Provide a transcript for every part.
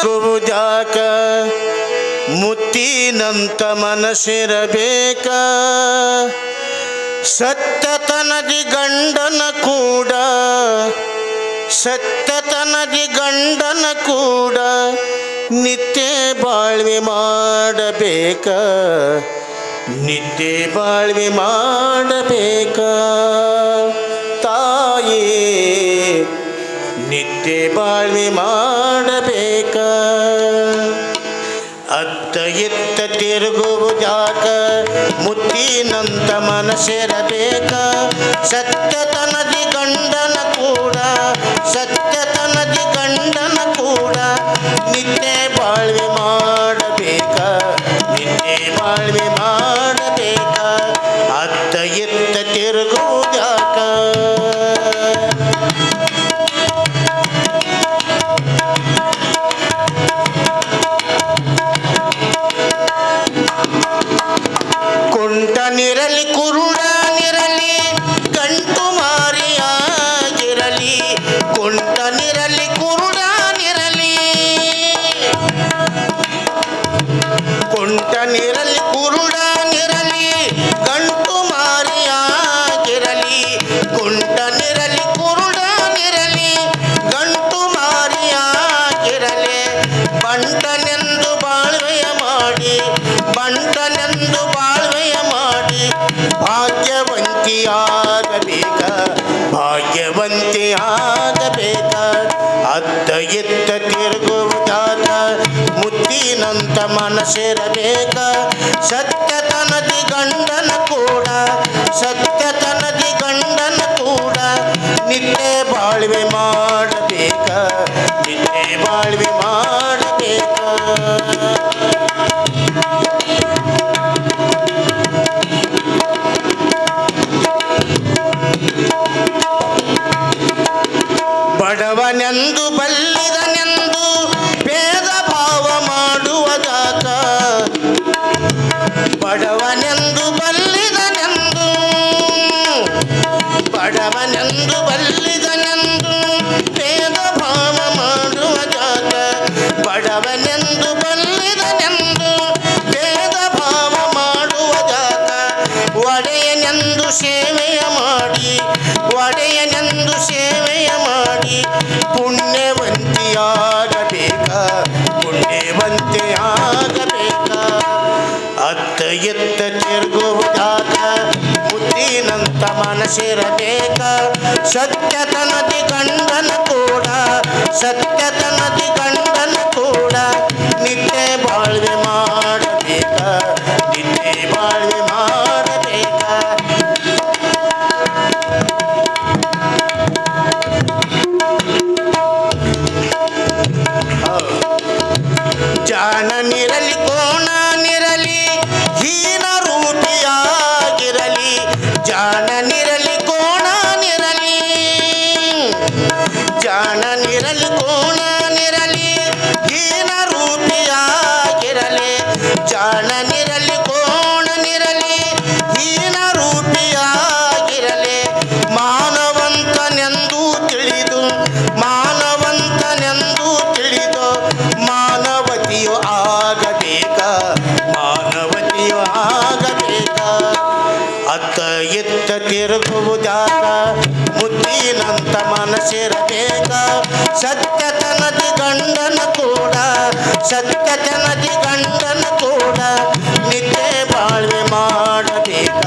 ತಿರುಗುವುದ್ಯಾಕ ಮುತ್ತಿನಂತ ಮನಸ್ಸಿರಬೇಕ ಸತ್ಯತನದಿ ಗಂಡನ ಕೂಡ ಸತ್ಯತನದಿ ಗಂಡನ ಕೂಡ ನಿತ್ಯ ಬಾಳ್ವೆ ಮಾಡಬೇಕ ನಿತ್ಯ ಬಾಳ್ವೆ ಮಾಡಬೇಕ ತಾಯಿ ನಿತ್ಯ ಬಾಳ್ವೆ ಮಾಡಬೇಕ ಅತ್ತ ಎತ್ತ ತಿರುಗುವುದ್ಯಾಕ ಮುತ್ತಿನಂತ ಮನಸ್ಸಿರಬೇಕ ಸತ್ಯತನದಿ ಗಂಡನ ಕೂಡ ಸತ್ಯತನದಿ ಗಂಡನ ಕೂಡ ನಿತ್ಯ ಬಾಳ್ವೆ ಮಾಡಬೇಕ ನಿತ್ಯ ಬಾಳ್ವೆ ಮಾಡಬೇಕ ಅತ್ತ ಎತ್ತ ತಿರುಗುವುದ್ಯಾಕ ಕುಂಟನಿರಲಿ ಕುರುಡನಿರಲಿ ಗಂಟು ಮಾರಿಯಾಗಿರಲಿ ಕುಂಟನಿರಲಿ ಕುರುಡನಿರಲಿ ಕುಂಟನಿರಲಿ ಕುರುಡನಿರಲಿ ಗಂಟು ಮಾರಿಯಾಗಿರಲಿ ಕುಂಟನಿರಲಿ ಕುರುಡನಿರಲಿ ಗಂಟು ಮಾರಿಯಾಗಿರಲಿ ಬಂಟನೆಂದು ಬಾಳ್ವೆಯ ಮಾಡಿ ಬಂಟನೆಂದು ಬಾಳ್ವೆಯ ಮಾಡಿ ಭಾಗ್ಯವಂತಿಯಾಗಬೇಕ ಭಾಗ್ಯವಂತಿಯಾಗಬೇಕ ಅತ್ತ ಎತ್ತ ತಿರುಗುವುದಾದ ಮುತ್ತಿನಂತ ಮನಸ್ಸಿರಬೇಕ ಸತ್ಯತನದಿ ಗಂಡನ ಕೂಡ ಸತ್ಯತನದಿ ಗಂಡನ ಕೂಡ ನಿತ್ಯ ಬಾಳ್ವೆ ಮಾಡಬೇಕ ನಿತ್ಯ ಬಾಳ್ವೆ ಮಾಡಬೇಕ ಬಡವನೆಂದು ಬಲ್ಲಿದನೆಂದು ಭೇದ ಭಾವ ಮಾಡುವುದಾಕ ಬಡವನೆಂದು ಬಲ್ಲಿದನೆಂದು ಬಡವನೆಂದು ಬಲ್ಲಿದನೆಂದು ಭೇದ ಭಾವ ಮಾಡುವುದಾಕ ಬಡವನೆಂದು ಬಲ್ಲಿದನೆಂದು ಭೇದ ಭಾವ ಮಾಡುವುದಾಕ ಒಡೆಯನೆಂದು ಸೇವೆಯ ಮಾಡಿ ಒಡೆಯನೆಂದು ಸೇವೆಯ ಮಾಡಿ ಪುಣ್ಯವಂತಿಯಾಗಬೇಕ ಪುಣ್ಯವಂತಿಯಾಗಬೇಕ ಅತ್ತ ಎತ್ತ ತಿರುಗುವುದಾಕ ಮುತ್ತಿನಂತ ಮನಸ್ಸಿರಬೇಕ ಸತ್ಯತನದಿ ಗಂಡನ ಕೂಡ ಸತ್ಯತನದಿ ಗಂಡನ ಕೂಡ ನಿತ್ಯ ಬಾಳ್ವೆ ಮಾಡಬೇಕ ನಿತ್ಯ ಬಾಳ್ವೆ ಮಾಡಬೇಕ ಜಾಣನಿರಲಿ ಕೋಣನಿರಲಿ ಹೀನ ರೂಪಿಯಾಗಿರಲಿ ಜಾಣನಿರಲಿ ಕೋಣನಿರಲಿ ಜಾಣನಿರಲಿ ಕೋಣನಿರಲಿ ಹೀನ ರೂಪಿಯಾಗಿರಲಿ ಜಾಣನಿರಲಿ ಕೋಣನಿರಲಿ ಹೀನ ರೂಪಿಯಾಗಿರಲಿ ಮಾನವಂತನೆಂದು ತಿಳಿದು ಮಾನವಂತನೆಂದು ತಿಳಿದು ಮಾನವತಿಯು ಆಗಬೇಕ ಮಾನವತಿಯು ಆಗಬೇಕ ಅತ್ತ ಎತ್ತ ತಿರುಗುವುದಾಕ ಮುತ್ತಿನಂತ ಮನಸ್ಸಿರಬೇಕ ಸತ್ಯತನದಿ ಗಂಡನ ಕೂಡ ಸತ್ಯತನದಿ ಗಂಡನ ಕೂಡ ನಿತ್ಯ ಬಾಳ್ವೆ ಮಾಡಬೇಕ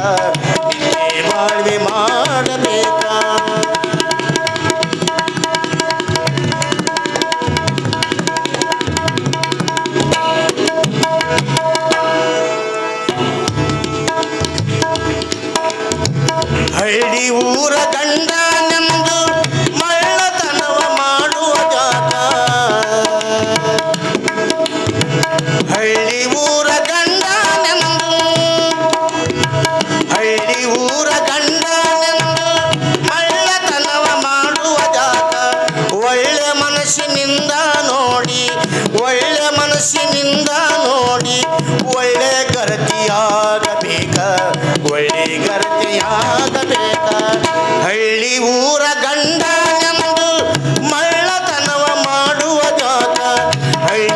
ನಿತ್ಯ ಬಾಳ್ವೆ ಮಾಡಬೇಕ ಹಳ್ಳಿ ಊರ ಗಂಡನೆಂದು ಮಳ್ಳತನವ ಮಾಡುವುದಾಕ ಹಳ್ಳಿ ಊರ ಗಂಡನೆಂದು ಹಳ್ಳಿ ಊರ ಗಂಡನೆಂದು ಮಳ್ಳತನವ ಮಾಡುವುದಾಕ ಒಳ್ಳೆ ಮನಸ್ಸಿನಿಂದ ನೋಡಿ ಒಳ್ಳೆ ಮನಸ್ಸಿನಿಂದ ನೋಡಿ ಒಳ್ಳೆ ಗರತಿಯಾಗಬೇಕ ಒಳ್ಳೆ ಗರತಿಯಾಗಬೇಕ ಹಳ್ಳಿ ಊರ ಗಂಡನೆಂದು ಮಳ್ಳತನವ ಮಾಡುವ ಜಾತ ಹಳ್ಳಿ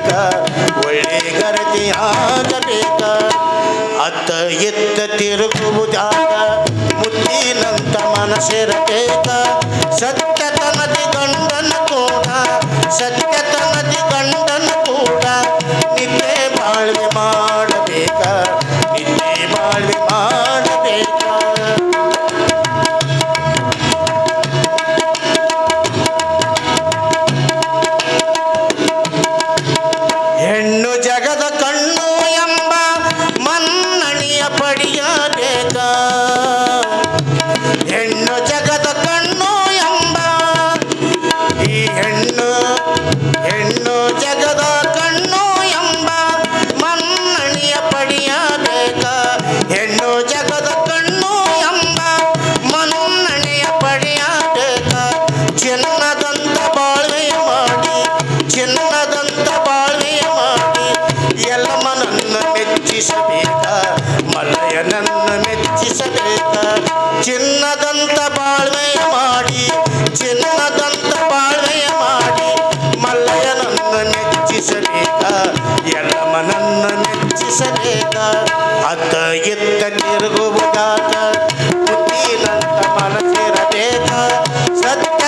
ಗಳಿಸಬೇಕ ಒಳ್ಳೆ ಗರತಿಯಾಗಬೇಕ ಅತ್ತ ಎತ್ತ ತಿರುಗುವುದಾಗ ಮುತ್ತಿನಂತ ಮನಸ್ಸಿರಬೇಕ ಸತ್ಯತನದಿ ಗಂಡನ ಕೂಡ ಸತ್ಯತನದಿ ಗಂಡನ ಕೂಡ ನಿದ್ದೆ ಬಾಳ್ವೆ ಮಾಡಬೇಕ ನಿದ್ದೆ ಬಾಳ್ವೆ ಮಾಡಬೇಕ ಹೆಣ್ಣು ಜಗದ ಕಣ್ಣು ಎಂಬ ಮನ್ನಣೆಯ ಪಡೆಯಬೇಕ ಹೆಣ್ಣು ಜಗದ ಕಣ್ಣು ಎಂಬ ಈ ಹೆಣ್ಣು ಜಗದ ಕಣ್ಣು ಎಂಬ ಮನ್ನಣೆಯ ಪಡೆಯಬೇಕ ಹೆಣ್ಣು ಜಗದ ಕಣ್ಣು ಎಂಬ ಮನ್ನಣೆಯ ಪಡೆಯಬೇಕ ಚಿನ್ನದಂತ ಬಾಳ್ವೆಯ ಮಾಡಿ ಚಿನ್ನದಂತ ಬಾಳ್ವೆಯ ಮಾಡಿ ಎಲ್ಲಮ್ಮನನ್ನ ಮೆಚ್ಚಿಸಬೇಕ ಮಲಯನನ್ನ ಮೆಚ್ಚಿಸಬೇಕ ಚಿನ್ನದಂತ ಬಾಳ್ವೆಯ ಮಾಡಿ ಚಿನ್ನದಂತ ಬಾಳ್ವೆಯ ಮಾಡಿ ಮಲ್ಲಯ್ಯನನ್ನ ಮೆಚ್ಚಿಸಬೇಕ ಎಲ್ಲಮ್ಮನನ್ನ ಮೆಚ್ಚಿಸಬೇಕ ಅತ್ತ ಎತ್ತ ತಿರುಗುವುದಾಗ ಮುತ್ತಿನಂತ ಮನಸ್ಸಿರಬೇಕ ಸತ್ಯ